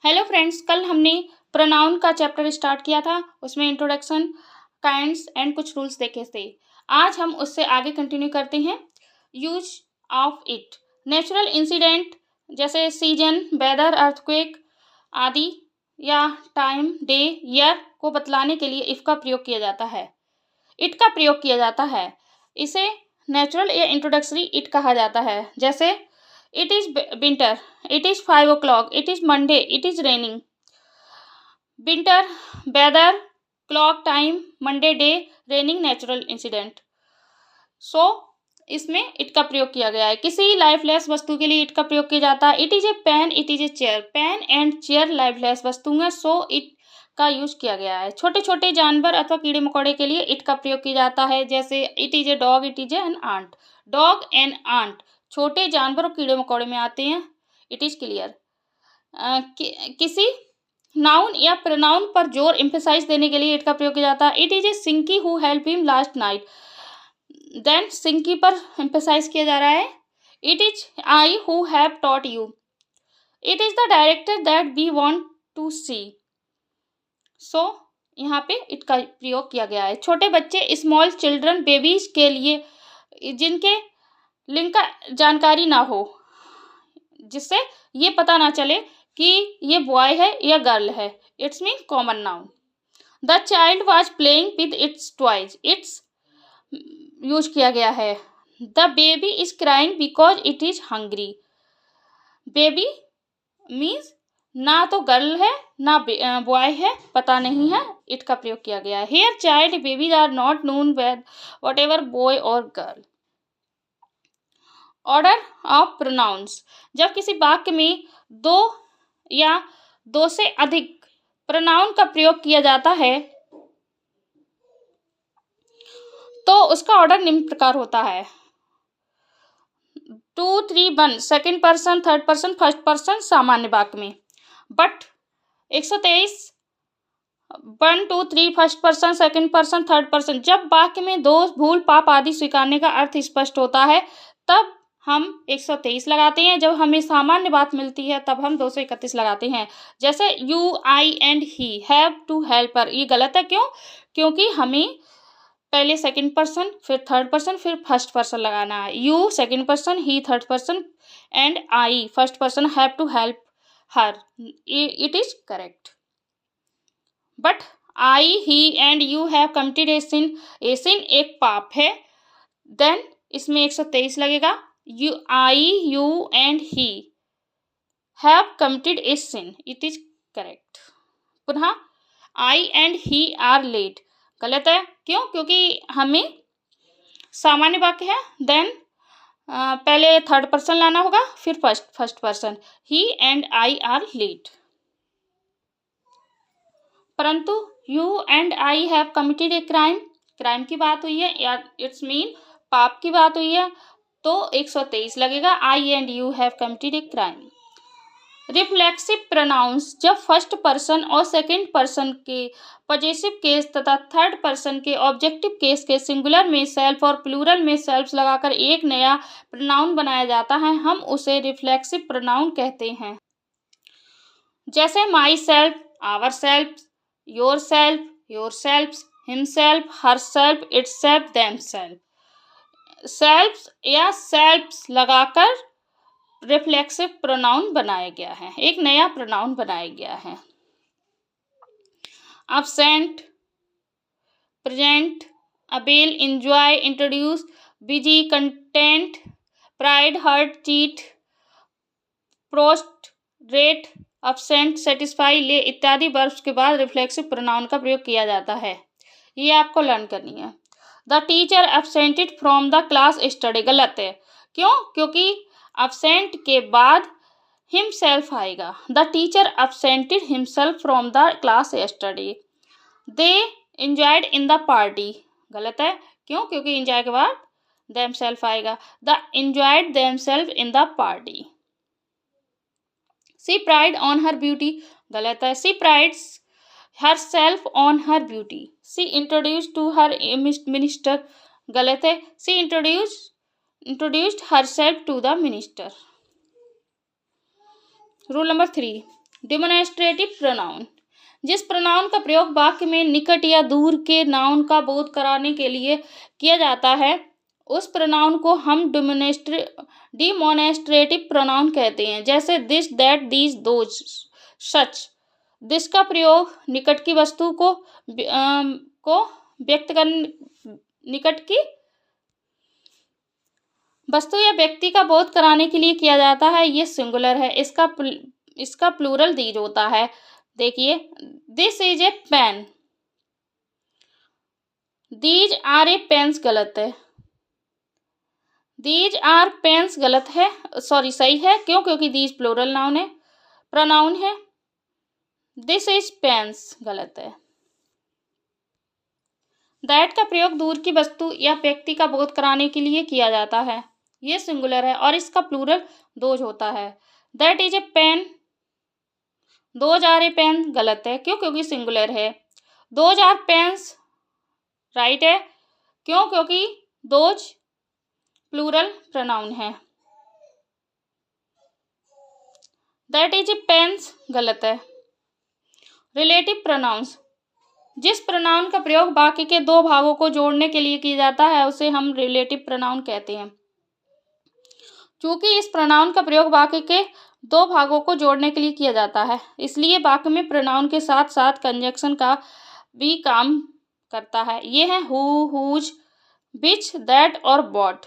Hello friends, कल हमने pronoun का चैप्टर स्टार्ट किया था। उसमें इंट्रोडक्शन, काइंड्स एंड कुछ रूल्स देखे थे। आज हम उससे आगे कंटिन्यू करते हैं। Use of it, natural incident जैसे सीजन, वेदर, अर्थक्वेक आदि या टाइम, डे, ईयर को बतलाने के लिए इफ का प्रयोग किया जाता है, इट का प्रयोग किया जाता है। इसे नेचुरल या इंट्रोडक्टरी इट कहा जाता है। जैसे it is winter, it is 5 o'clock, it is Monday, it is raining. Winter, weather, clock, time, Monday, day, raining, natural incident. So इसमें इट का प्रयोग किया गया है। किसी लाइफलेस वस्तु के लिए इट का प्रयोग किया जाता है। It is a pen, it is a chair. Pen and chair lifeless वस्तु है, सो इट का यूज किया गया है। छोटे छोटे जानवर अथवा कीड़े मकोड़े के लिए इट का प्रयोग किया जाता है। जैसे it is a dog, it is an ant. Dog and ant छोटे जानवर और कीड़े मकोड़े में आते हैं। It is clear. किसी नाउन या प्रोनाउन पर जोर एम्फेसाइज देने के लिए इट का प्रयोग किया जाता है। It is a Sinky who help him last night. Then Sinky पर एम्फेसाइज किया जा रहा है। It is I who have taught you. It is the director that we want to see. So यहाँ पे इट का प्रयोग किया गया है। छोटे बच्चे, स्मॉल चिल्ड्रन, बेबीज के लिए जिनके लिंग का जानकारी ना हो, जिससे ये पता ना चले कि ये बॉय है या गर्ल है, it's mean common noun. The child was playing with its toys, it's use किया गया है। The baby is crying because it is hungry. Baby means ना तो गर्ल है ना बॉय है, पता नहीं है, इट का प्रयोग किया गया है। Here child babies are not known whatever boy और गर्ल। ऑर्डर ऑफ प्रोनाउंस, जब किसी वाक्य में दो या दो से अधिक प्रोनाउन का प्रयोग किया जाता है तो उसका ऑर्डर निम्न प्रकार होता है। 2, 3, 1 second person, third person, first person सामान्य वाक्य में। But 123 1, 2, 3 first person, second person, third person, जब वाक्य में दोष, भूल, पाप आदि स्वीकारने का अर्थ स्पष्ट होता है तब हम 123 लगाते हैं। जब हमें सामान्य बात मिलती है तब हम 231 लगाते हैं। जैसे you, I and he have to help her, ये गलत है। क्यों? क्योंकि हमें पहले सेकंड पर्सन, फिर थर्ड पर्सन, फिर फर्स्ट पर्सन लगाना है। You second person, he third person and I first person have to help her, it is correct. But I, he and you have committed a sin, a sin एक पाप है, then इसमें 123 लगेगा। You, I, you and he have committed a sin, it is correct. पुनः I and he are late, गलत है। क्यों? क्योंकि हमें सामान्य वाक्य है, देन पहले थर्ड पर्सन लाना होगा, फिर first person. He and I are late. परंतु you and I have committed a crime, crime की बात हुई है या इट्स मीन पाप की बात हुई है, तो 123 लगेगा। I and you have committed a crime. Reflexive pronouns, जब फर्स्ट पर्सन और सेकंड पर्सन के पॉजेसिव केस तथा थर्ड पर्सन के ऑब्जेक्टिव केस के सिंगुलर में सेल्फ और प्लूरल में सेल्फ लगाकर एक नया प्रोनाउन बनाया जाता है, हम उसे रिफ्लेक्सिव प्रोनाउन कहते हैं। जैसे myself, ourself, yourself, yourself, himself, herself, itself, themself. Self या सेल्फ्स लगाकर रिफ्लेक्सिव प्रोनाउन बनाया गया है, एक नया प्रोनाउन बनाया गया है। absent, present, avail, enjoy, introduce, busy, content, pride, hurt, cheat, prostrate, absent, satisfy, ले इत्यादि वर्ब्स के बाद रिफ्लेक्सिव प्रोनाउन का प्रयोग किया जाता है। ये आपको लर्न करनी है। The teacher absented from the class study, गलत है। क्यों? क्योंकि absent के बाद हिमसेल्फ आएगा। The teacher absented himself from the class study. They enjoyed in the party, गलत है। क्यों? क्योंकि enjoy के बाद themself आएगा। The enjoyed themselves in the party. She pride on her beauty, गलत है। She prides herself on her beauty। She introduced to her minister, गलत है। She introduced herself to the minister। Rule number 3, demonstrative pronoun, जिस pronoun का प्रयोग वाक्य में निकट या दूर के नाउन का बोध कराने के लिए किया जाता है उस प्रोनाउन को हम डिमोन्स्ट्रेटिव प्रोनाउन कहते हैं। जैसे this, that, these, those, such. This का प्रयोग निकट की वस्तु को व्यक्त करने, निकट की वस्तु या व्यक्ति का बोध कराने के लिए किया जाता है। ये सिंगुलर है। इसका प्लूरल दीज होता है। देखिए, this is a pen, these are a pens गलत है। दीज आर पेन्स गलत है, सॉरी सही है। क्यों? क्योंकि दीज प्लूरल नाउन है, प्रोनाउन है। दिस इज पेन्स गलत है। दैट का प्रयोग दूर की वस्तु या व्यक्ति का बोध कराने के लिए किया जाता है। ये सिंगुलर है और इसका प्लूरल दोज होता है। That is a pen, those are a pen गलत है। क्यों? क्योंकि सिंगुलर है। दोज आर पेन्स राइट है। क्यों? क्योंकि दोज प्लूरल प्रोनाउन है। दैट इज ए पेन्स गलत है। रिलेटिव प्रोनाउंस, जिस प्रोनाउन का प्रयोग वाक्य के दो भागों को जोड़ने के लिए किया जाता है उसे हम रिलेटिव प्रोनाउन कहते हैं। चूंकि इस प्रोनाउन का प्रयोग वाक्य के दो भागों को जोड़ने के लिए किया जाता है इसलिए वाक्य में प्रोनाउन के साथ साथ कंजंक्शन का भी काम करता है। ये है हु, हुज, विच, दैट और व्हाट।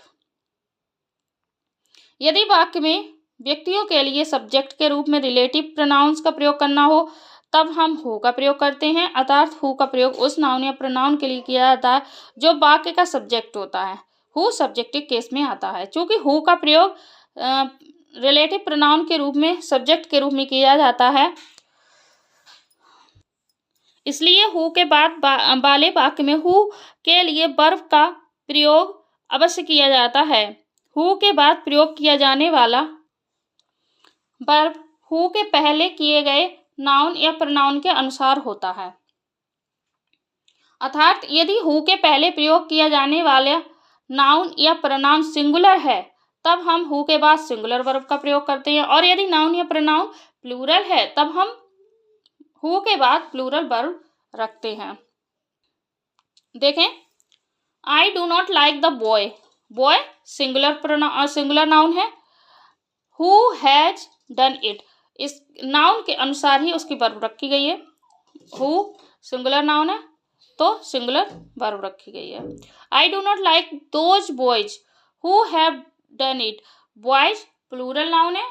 यदि वाक्य में व्यक्तियों के लिए सब्जेक्ट के रूप में रिलेटिव प्रोनाउंस का प्रयोग करना हो तब हम हु का प्रयोग करते हैं। अर्थात हु का प्रयोग उस नाउन या प्रोनाउन के लिए किया जाता है जो वाक्य का सब्जेक्ट होता है। हु सब्जेक्टिव केस में आता है। चूंकि हु का प्रयोग रिलेटिव प्रोनाउन के रूप में सब्जेक्ट के रूप में किया जाता है इसलिए हु के बाद वाले वाक्य में हु के लिए वर्ब का प्रयोग अवश्य किया जाता है। हु के बाद प्रयोग किया जाने वाला वर्ब हु के पहले किए गए नाउन या प्रोनाउन के अनुसार होता है। अर्थात यदि हु के पहले प्रयोग किया जाने वाला नाउन या प्रोनाउन सिंगुलर है तब हम हु के बाद सिंगुलर वर्ब का प्रयोग करते हैं और यदि नाउन या प्रोनाउन प्लूरल है तब हम हु के बाद प्लूरल वर्ब रखते हैं। देखें, आई do not like the boy. Boy singular noun है। हु हैज डन इट, इस नाउन के अनुसार ही उसकी वर्ब रखी गई है। हु सिंगुलर नाउन है तो सिंगुलर वर्ब रखी गई है। I do not like those boys who have done it. Boys plural noun है,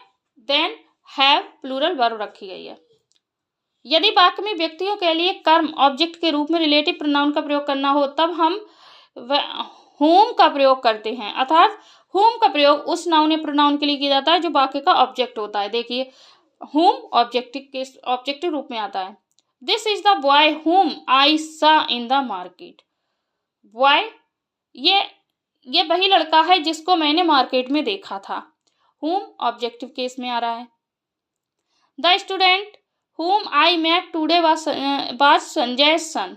देन हैव प्लूरल वर्ब रखी गई है। यदि वाक्य में व्यक्तियों के लिए कर्म ऑब्जेक्ट के रूप में रिलेटिव प्रोनाउन का प्रयोग करना हो तब हम whom का प्रयोग करते हैं। अर्थात whom का प्रयोग उस नाउन या प्रोनाउन के लिए किया जाता है जो वाक्य का ऑब्जेक्ट होता है। देखिए, whom ऑब्जेक्टिव रूप में आता है। This is the boy whom I saw in the market। Boy ये वही लड़का है जिसको मैंने मार्केट में देखा था। whom ऑब्जेक्टिव केस में आ रहा है। The student whom I met today was Sanjay's son।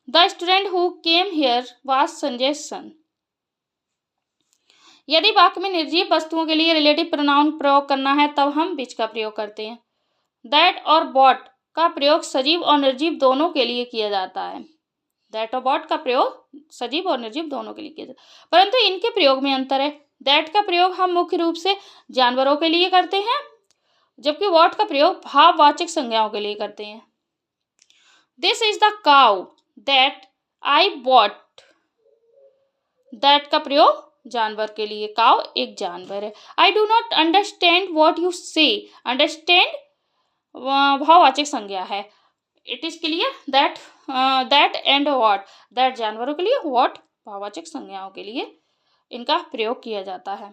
The student who came here was Sanjay's son। यदि वाक्य में निर्जीव वस्तुओं के लिए रिलेटिव प्रोनाउन प्रयोग करना है तब हम विच का प्रयोग करते हैं। दैट और बॉट का प्रयोग सजीव और निर्जीव दोनों के लिए किया जाता है। दैट और बॉट का प्रयोग सजीव और निर्जीव दोनों के लिए किया जाता है, परंतु इनके प्रयोग में अंतर है। दैट का प्रयोग हम मुख्य रूप से जानवरों के लिए करते हैं जबकि वॉट का प्रयोग भाववाचक संज्ञाओं के लिए करते हैं। This is the cow that I bought. That का प्रयोग जानवर के लिए, काउ एक जानवर है। I do not understand what you से। अंडरस्टैंड भाववाचक संज्ञा है। It is clear that and what. That जानवरों के लिए, वॉट भाववाचक संज्ञाओं के लिए इनका प्रयोग किया जाता है।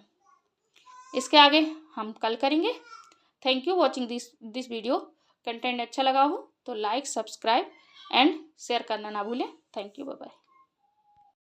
इसके आगे हम कल करेंगे। Thank you watching this video. Content अच्छा लगा हो तो लाइक, सब्सक्राइब एंड शेयर करना ना भूलें। Thank you, bye bye.